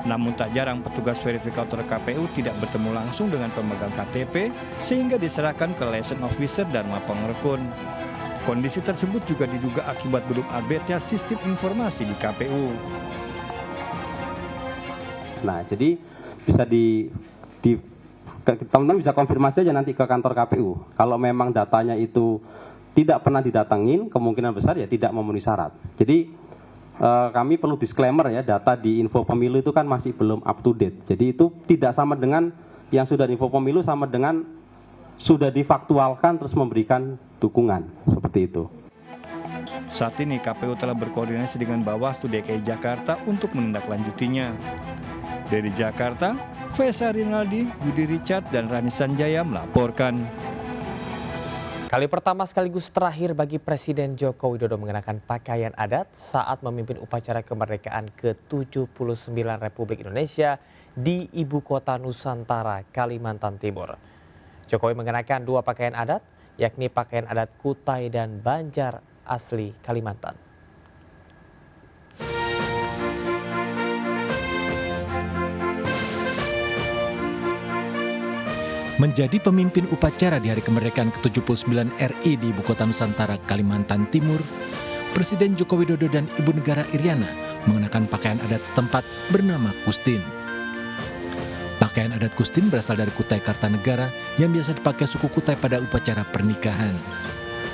Speaker 13: Namun tak jarang petugas verifikator KPU tidak bertemu langsung dengan pemegang KTP sehingga diserahkan ke liaison officer Dharma Pangerukun. Kondisi tersebut juga diduga akibat belum update-nya sistem informasi di KPU.
Speaker 10: Nah, jadi bisa teman-teman bisa konfirmasi aja nanti ke kantor KPU. Kalau memang datanya itu tidak pernah didatangin, kemungkinan besar ya tidak memenuhi syarat. Jadi kami perlu disclaimer ya, data di info pemilu itu kan masih belum up to date. Jadi itu tidak sama dengan yang sudah di info pemilu sama dengan sudah difaktualkan terus memberikan dukungan, seperti itu.
Speaker 13: Saat ini KPU telah berkoordinasi dengan Bawaslu DKI Jakarta untuk menindaklanjutinya. Dari Jakarta, Faisal Rinaldi, Yudi Richard, dan Rani Sanjaya melaporkan.
Speaker 7: Kali pertama sekaligus terakhir bagi Presiden Joko Widodo mengenakan pakaian adat saat memimpin upacara kemerdekaan ke-79 Republik Indonesia di Ibu Kota Nusantara, Kalimantan Timur. Jokowi mengenakan dua pakaian adat, yakni pakaian adat Kutai dan Banjar asli Kalimantan.
Speaker 5: Menjadi pemimpin upacara di Hari Kemerdekaan ke-79 RI di Ibu Kota Nusantara, Kalimantan Timur, Presiden Joko Widodo dan Ibu Negara Iriana mengenakan pakaian adat setempat bernama Kustin. Pakaian adat Kustin berasal dari Kutai Kartanegara yang biasa dipakai suku Kutai pada upacara pernikahan.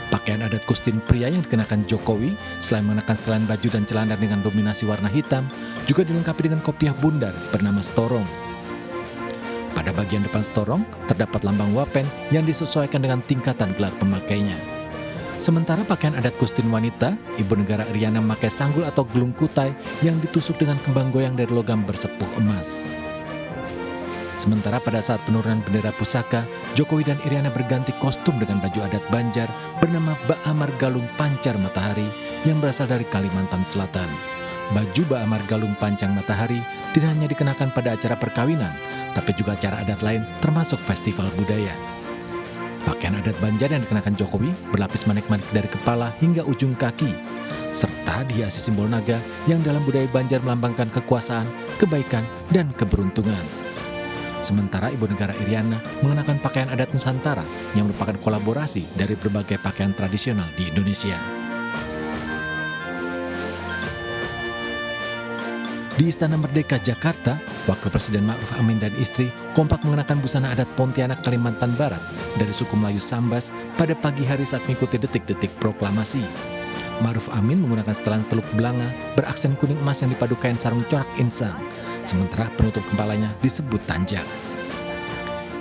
Speaker 5: Pakaian adat Kustin pria yang dikenakan Jokowi, selain mengenakan setelan baju dan celana dengan dominasi warna hitam, juga dilengkapi dengan kopiah bundar bernama storong. Pada bagian depan storong, terdapat lambang wapen yang disesuaikan dengan tingkatan gelar pemakainya. Sementara pakaian adat Kustin wanita, Ibu Negara Iriana memakai sanggul atau gelung Kutai yang ditusuk dengan kembang goyang dari logam bersepuh emas. Sementara pada saat penurunan bendera pusaka, Jokowi dan Iriana berganti kostum dengan baju adat Banjar bernama Ba'amar Galung Pancar Matahari yang berasal dari Kalimantan Selatan. Baju Ba'amar Galung Pancang Matahari tidak hanya dikenakan pada acara perkawinan, tapi juga acara adat lain termasuk festival budaya. Pakaian adat Banjar yang dikenakan Jokowi berlapis manik-manik dari kepala hingga ujung kaki, serta dihiasi simbol naga yang dalam budaya Banjar melambangkan kekuasaan, kebaikan, dan keberuntungan. Sementara Ibu Negara Iriana mengenakan pakaian adat Nusantara yang merupakan kolaborasi dari berbagai pakaian tradisional di Indonesia. Di Istana Merdeka, Jakarta, Wakil Presiden Ma'ruf Amin dan istri kompak mengenakan busana adat Pontianak, Kalimantan Barat dari suku Melayu Sambas pada pagi hari saat mengikuti detik-detik proklamasi. Ma'ruf Amin menggunakan setelan teluk belanga beraksen kuning emas yang dipadu kain sarung corak insang, sementara penutup kepalanya disebut tanjak.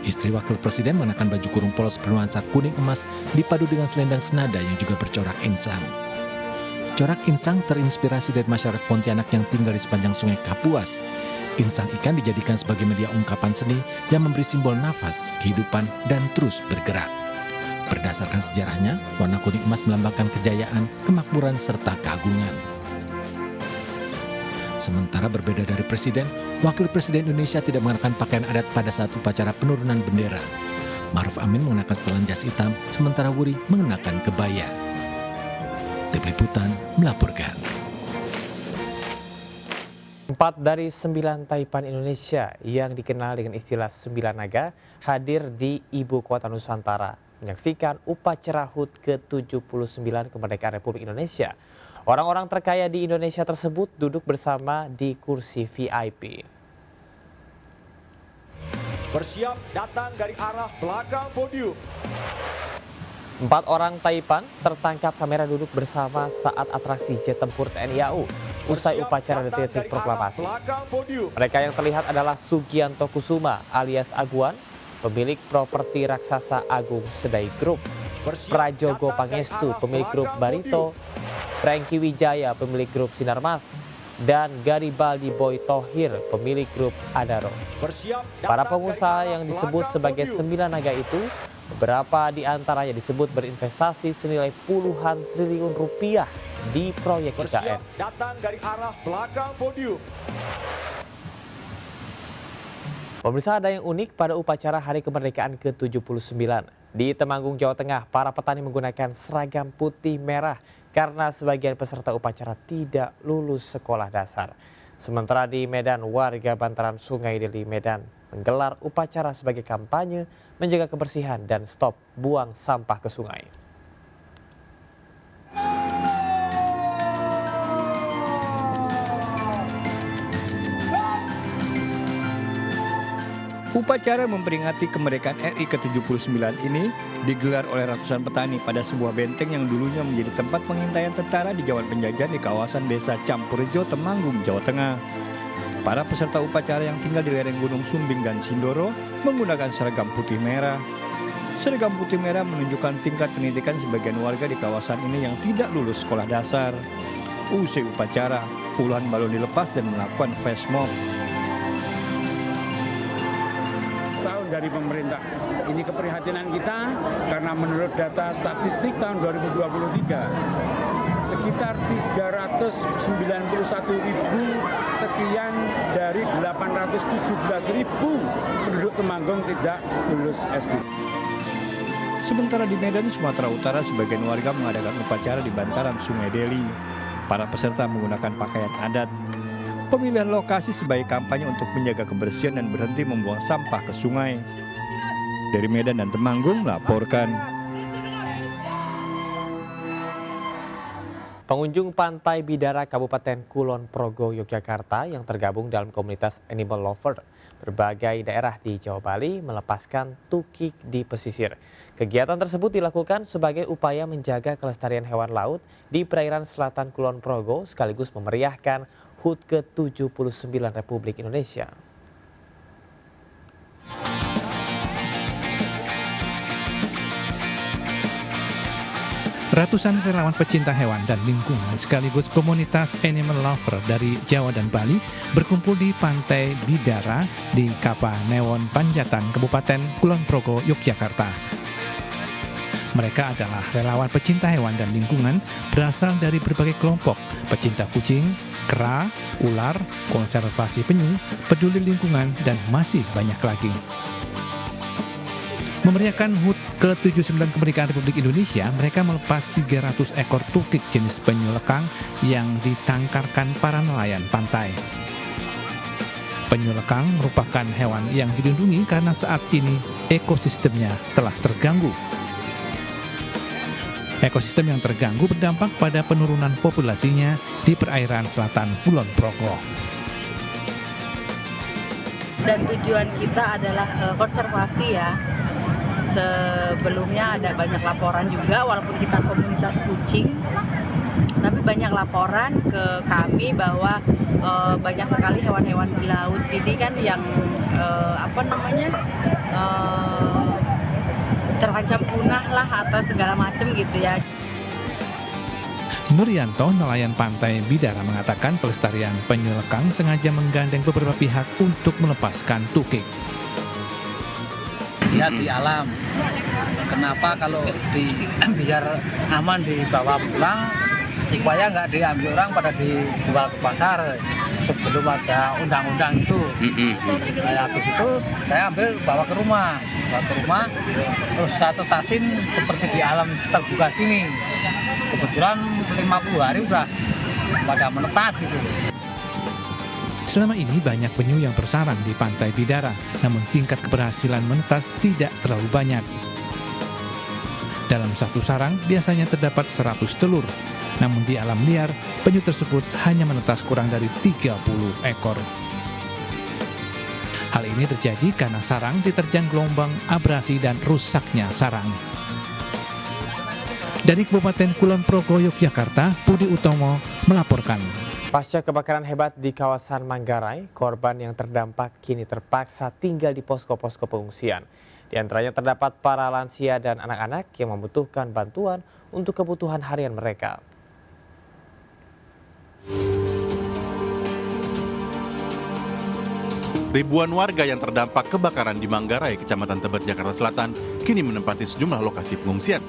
Speaker 5: Istri Wakil Presiden mengenakan baju kurung polos bernuansa kuning emas dipadu dengan selendang senada yang juga bercorak insang. Corak insang terinspirasi dari masyarakat Pontianak yang tinggal di sepanjang sungai Kapuas. Insang ikan dijadikan sebagai media ungkapan seni yang memberi simbol nafas, kehidupan, dan terus bergerak. Berdasarkan sejarahnya, warna kuning emas melambangkan kejayaan, kemakmuran, serta keagungan. Sementara berbeda dari Presiden, Wakil Presiden Indonesia tidak mengenakan pakaian adat pada saat upacara penurunan bendera. Ma'ruf Amin mengenakan setelan jas hitam, sementara Wuri mengenakan kebaya. Tim Liputan melaporkan.
Speaker 7: 4 dari 9 Taipan Indonesia yang dikenal dengan istilah 9 naga hadir di Ibu Kota Nusantara menyaksikan upacara HUT ke-79 Kemerdekaan Republik Indonesia. Orang-orang terkaya di Indonesia tersebut duduk bersama di kursi VIP.
Speaker 23: Bersiap datang dari arah belakang podium.
Speaker 7: 4 orang Taipan tertangkap kamera duduk bersama saat atraksi jet tempur TNI AU usai upacara detik-detik proklamasi. Mereka yang terlihat adalah Sugianto Kusuma alias Aguan, pemilik properti raksasa Agung Sedai Group, Prajogo Pangestu, pemilik grup Barito, Franky Wijaya, pemilik grup Sinarmas, dan Garibaldi Boy Thohir, pemilik grup Adaro. Para pengusaha yang disebut sebagai 9 naga itu Beberapa di antaranya disebut berinvestasi senilai puluhan triliun rupiah di proyek IKN.
Speaker 23: Datang dari arah belakang podium.
Speaker 7: Pemirsa, ada yang unik pada upacara Hari Kemerdekaan ke-79. Di Temanggung, Jawa Tengah, para petani menggunakan seragam putih merah karena sebagian peserta upacara tidak lulus sekolah dasar. Sementara di Medan, warga bantaran Sungai Deli Medan menggelar upacara sebagai kampanye menjaga kebersihan dan stop buang sampah ke sungai.
Speaker 13: Upacara memperingati kemerdekaan RI ke-79 ini digelar oleh ratusan petani pada sebuah benteng yang dulunya menjadi tempat pengintaian tentara di zaman penjajahan di kawasan Desa Campurjo, Temanggung, Jawa Tengah. Para peserta upacara yang tinggal di lereng Gunung Sumbing dan Sindoro menggunakan seragam putih merah. Seragam putih merah menunjukkan tingkat pendidikan sebagian warga di kawasan ini yang tidak lulus sekolah dasar. Usai upacara, puluhan balon dilepas dan melakukan flash mob.
Speaker 9: Tahun dari pemerintah. Ini keprihatinan kita karena menurut data statistik tahun 2023 sekitar 391.000 sekian dari 817.000 penduduk Temanggung tidak lulus SD.
Speaker 13: Sementara di Medan, Sumatera Utara, sebagian warga mengadakan upacara di bantaran Sungai Deli. Para peserta menggunakan pakaian adat. Pemilihan lokasi sebagai kampanye untuk menjaga kebersihan dan berhenti membuang sampah ke sungai. Dari Medan dan Temanggung melaporkan.
Speaker 7: Pengunjung Pantai Bidara Kabupaten Kulon Progo, Yogyakarta yang tergabung dalam komunitas Animal Lover berbagai daerah di Jawa Bali melepaskan tukik di pesisir. Kegiatan tersebut dilakukan sebagai upaya menjaga kelestarian hewan laut di perairan selatan Kulon Progo sekaligus memeriahkan HUT ke-79 Republik Indonesia.
Speaker 11: Ratusan relawan pecinta hewan dan lingkungan sekaligus komunitas Animal Lover dari Jawa dan Bali berkumpul di Pantai Bidara di Kapanewon Panjatan, Kabupaten Kulon Progo, Yogyakarta. Mereka adalah relawan pecinta hewan dan lingkungan berasal dari berbagai kelompok, pecinta kucing, kera, ular, konservasi penyu, peduli lingkungan, dan masih banyak lagi. Memeriahkan HUT ke-79 kemerdekaan Republik Indonesia, mereka melepas 300 ekor tukik jenis penyu lekang yang ditangkarkan para nelayan pantai. Penyu lekang merupakan hewan yang dilindungi karena saat ini ekosistemnya telah terganggu. Ekosistem yang terganggu berdampak pada penurunan populasinya di perairan selatan Kulon Progo.
Speaker 12: Dan tujuan kita adalah konservasi ya. Sebelumnya ada banyak laporan juga, walaupun kita komunitas kucing, tapi banyak laporan ke kami bahwa banyak sekali hewan-hewan di laut ini kan yang terancam punah lah atau segala macam gitu ya.
Speaker 11: Nuryanto, nelayan Pantai Bidara, mengatakan pelestarian penyu lekang sengaja menggandeng beberapa pihak untuk melepaskan tukik.
Speaker 24: Lihat di alam, kenapa kalau biar aman dibawa pulang supaya nggak diambil orang pada dijual ke pasar sebelum ada undang-undang itu. Habis itu saya bawa ke rumah, terus saya tetasin seperti di alam terbuka sini. Kebetulan 50 hari udah pada menetas itu.
Speaker 11: Selama ini banyak penyu yang bersarang di Pantai Bidara, namun tingkat keberhasilan menetas tidak terlalu banyak. Dalam satu sarang biasanya terdapat 100 telur, namun di alam liar penyu tersebut hanya menetas kurang dari 30 ekor. Hal ini terjadi karena sarang diterjang gelombang, abrasi, dan rusaknya sarang. Dari Kabupaten Kulon Progo, Yogyakarta, Budi Utomo melaporkan.
Speaker 7: Pasca kebakaran hebat di kawasan Manggarai, korban yang terdampak kini terpaksa tinggal di posko-posko pengungsian. Di antaranya terdapat para lansia dan anak-anak yang membutuhkan bantuan untuk kebutuhan harian mereka.
Speaker 14: Ribuan warga yang terdampak kebakaran di Manggarai, Kecamatan Tebet, Jakarta Selatan, kini menempati sejumlah lokasi pengungsian.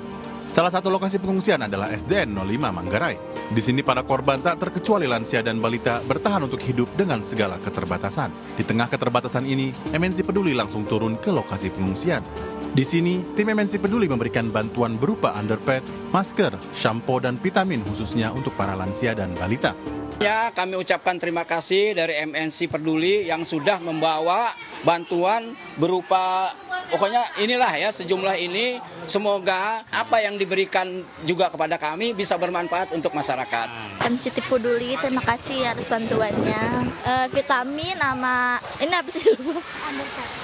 Speaker 14: Salah satu lokasi pengungsian adalah SDN 05 Manggarai. Di sini para korban tak terkecuali lansia dan balita bertahan untuk hidup dengan segala keterbatasan. Di tengah keterbatasan ini, MNC Peduli langsung turun ke lokasi pengungsian. Di sini, tim MNC Peduli memberikan bantuan berupa underpad, masker, shampoo, dan vitamin khususnya untuk para lansia dan balita.
Speaker 15: Ya, kami ucapkan terima kasih dari MNC Peduli yang sudah membawa bantuan berupa, pokoknya inilah ya, sejumlah ini. Semoga apa yang diberikan juga kepada kami bisa bermanfaat untuk masyarakat.
Speaker 6: MNC Peduli, terima kasih atas bantuannya. Vitamin sama, ini apa sih?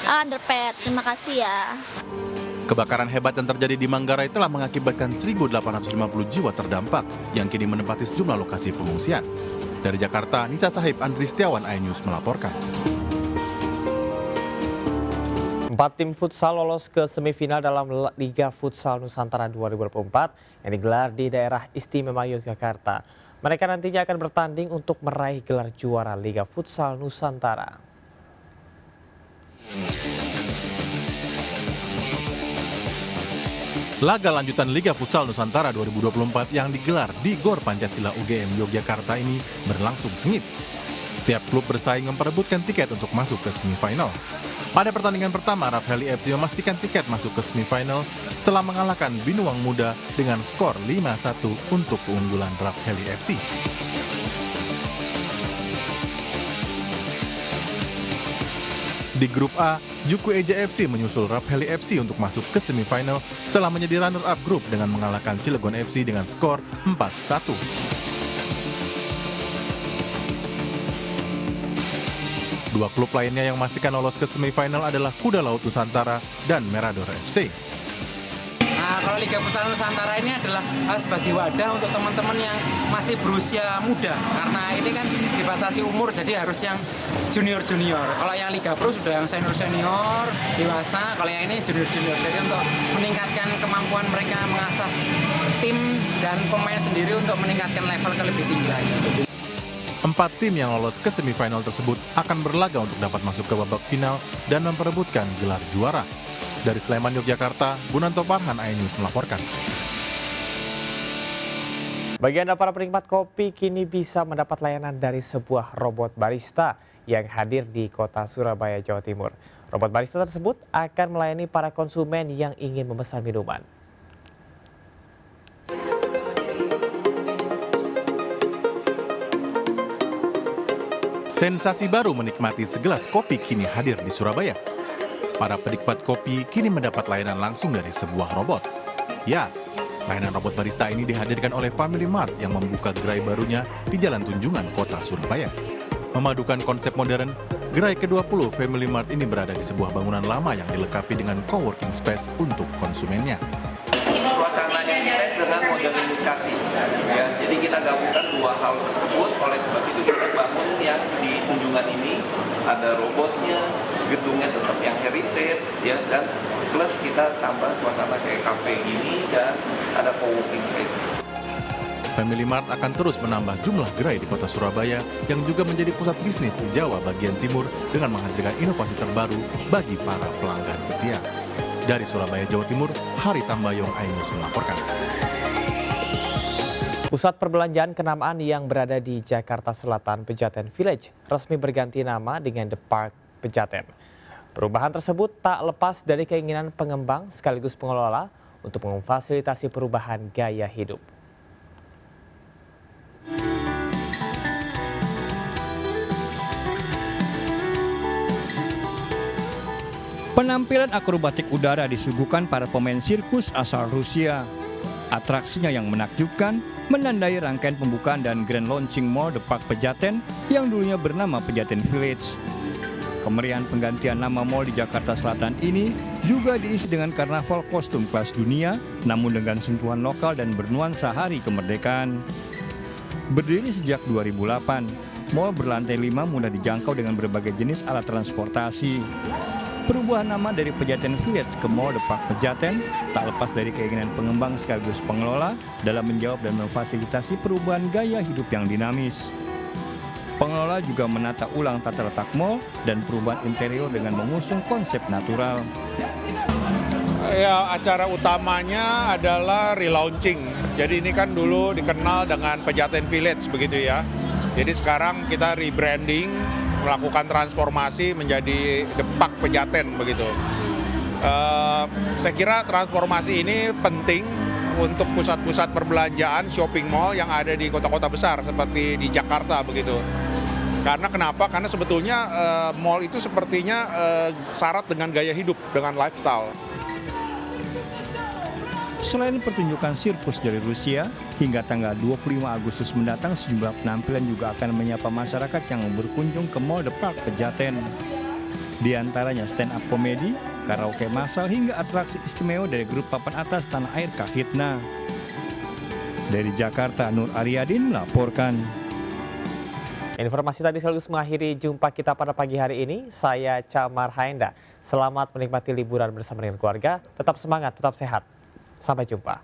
Speaker 6: Underpad, terima kasih ya.
Speaker 14: Kebakaran hebat yang terjadi di Manggarai telah mengakibatkan 1.850 jiwa terdampak yang kini menempati sejumlah lokasi pengungsian. Dari Jakarta, Nisa Sahib, Andri Setiawan, iNews melaporkan.
Speaker 7: 4 tim futsal lolos ke semifinal dalam Liga Futsal Nusantara 2024 yang digelar di daerah istimewa Yogyakarta. Mereka nantinya akan bertanding untuk meraih gelar juara Liga Futsal Nusantara.
Speaker 14: Laga lanjutan Liga Futsal Nusantara 2024 yang digelar di Gor Pancasila UGM Yogyakarta ini berlangsung sengit. Setiap klub bersaing memperebutkan tiket untuk masuk ke semifinal. Pada pertandingan pertama, Rafheli FC memastikan tiket masuk ke semifinal setelah mengalahkan Binuang Muda dengan skor 5-1 untuk keunggulan Rafheli FC. Di grup A, Juku Eja FC menyusul Rafheli FC untuk masuk ke semifinal setelah menjadi runner-up grup dengan mengalahkan Cilegon FC dengan skor 4-1. Dua klub lainnya yang memastikan lolos ke semifinal adalah Kuda Laut Nusantara dan Merador FC.
Speaker 16: Nah, kalau Liga Futsal Nusantara ini adalah sebagai wadah untuk teman-teman yang masih berusia muda. Karena ini kan dibatasi umur, jadi harus yang junior-junior. Kalau yang Liga Pro sudah yang senior-senior, dewasa. Kalau yang ini junior-junior. Jadi untuk meningkatkan kemampuan mereka mengasah tim dan pemain sendiri untuk meningkatkan level ke lebih tinggi lagi.
Speaker 14: 4 tim yang lolos ke semifinal tersebut akan berlaga untuk dapat masuk ke babak final dan memperebutkan gelar juara. Dari Sleman, Yogyakarta, Gunanto Farhan, iNews melaporkan.
Speaker 7: Bagi Anda para penikmat kopi, kini bisa mendapat layanan dari sebuah robot barista yang hadir di kota Surabaya, Jawa Timur. Robot barista tersebut akan melayani para konsumen yang ingin memesan minuman.
Speaker 14: Sensasi baru menikmati segelas kopi kini hadir di Surabaya. Para penikmat kopi kini mendapat layanan langsung dari sebuah robot. Ya, layanan robot barista ini dihadirkan oleh Family Mart yang membuka gerai barunya di Jalan Tunjungan, Kota Surabaya. Memadukan konsep modern, gerai ke-20 Family Mart ini berada di sebuah bangunan lama yang dilengkapi dengan coworking space untuk konsumennya.
Speaker 18: Suasananya kita dengan modernisasi, ya. Jadi kita gabungkan dua hal tersebut. Oleh sebab itu kita bangun yang di Tunjungan ini ada robotnya, gedungnya tetap yang heritage, ya, dan plus kita tambah suasana kayak kafe gini dan ada co-working space.
Speaker 14: Family Mart akan terus menambah jumlah gerai di kota Surabaya yang juga menjadi pusat bisnis di Jawa bagian timur dengan menghadirkan inovasi terbaru bagi para pelanggan setia. Dari Surabaya, Jawa Timur, Hari Tambayong, iNews melaporkan.
Speaker 7: Pusat perbelanjaan kenamaan yang berada di Jakarta Selatan, Pejaten Village, resmi berganti nama dengan The Park Pejaten. Perubahan tersebut tak lepas dari keinginan pengembang sekaligus pengelola untuk memfasilitasi perubahan gaya hidup.
Speaker 13: Penampilan akrobatik udara disuguhkan para pemain sirkus asal Rusia. Atraksinya yang menakjubkan menandai rangkaian pembukaan dan grand launching Mall The Park Pejaten yang dulunya bernama Pejaten Village. Kemeriahan penggantian nama mall di Jakarta Selatan ini juga diisi dengan karnaval kostum kelas dunia, namun dengan sentuhan lokal dan bernuansa hari kemerdekaan. Berdiri sejak 2008, mall berlantai 5 mudah dijangkau dengan berbagai jenis alat transportasi. Perubahan nama dari Pejaten Village ke Mall The Park Pejaten tak lepas dari keinginan pengembang sekaligus pengelola dalam menjawab dan memfasilitasi perubahan gaya hidup yang dinamis. Pengelola pengelola juga menata ulang tata letak mal dan perubahan interior dengan mengusung konsep natural.
Speaker 17: Ya, acara utamanya adalah relaunching. Jadi ini kan dulu dikenal dengan Pejaten Village begitu ya. Jadi sekarang kita rebranding, melakukan transformasi menjadi Depak Pejaten begitu. Saya kira transformasi ini penting untuk pusat-pusat perbelanjaan, shopping mall yang ada di kota-kota besar seperti di Jakarta begitu. Karena kenapa? Karena sebetulnya mall itu sepertinya syarat dengan gaya hidup, dengan lifestyle.
Speaker 13: Selain pertunjukan sirkus dari Rusia, hingga tanggal 25 Agustus mendatang sejumlah penampilan juga akan menyapa masyarakat yang berkunjung ke Mall Depak Pejaten. Di antaranya stand up komedi, karaoke massal hingga atraksi istimewa dari grup papan atas tanah air Kahitna. Dari Jakarta, Nur Aryadin melaporkan.
Speaker 7: Informasi tadi sekaligus mengakhiri jumpa kita pada pagi hari ini. Saya Camar Haenda. Selamat menikmati liburan bersama dengan keluarga. Tetap semangat, tetap sehat. Sampai jumpa.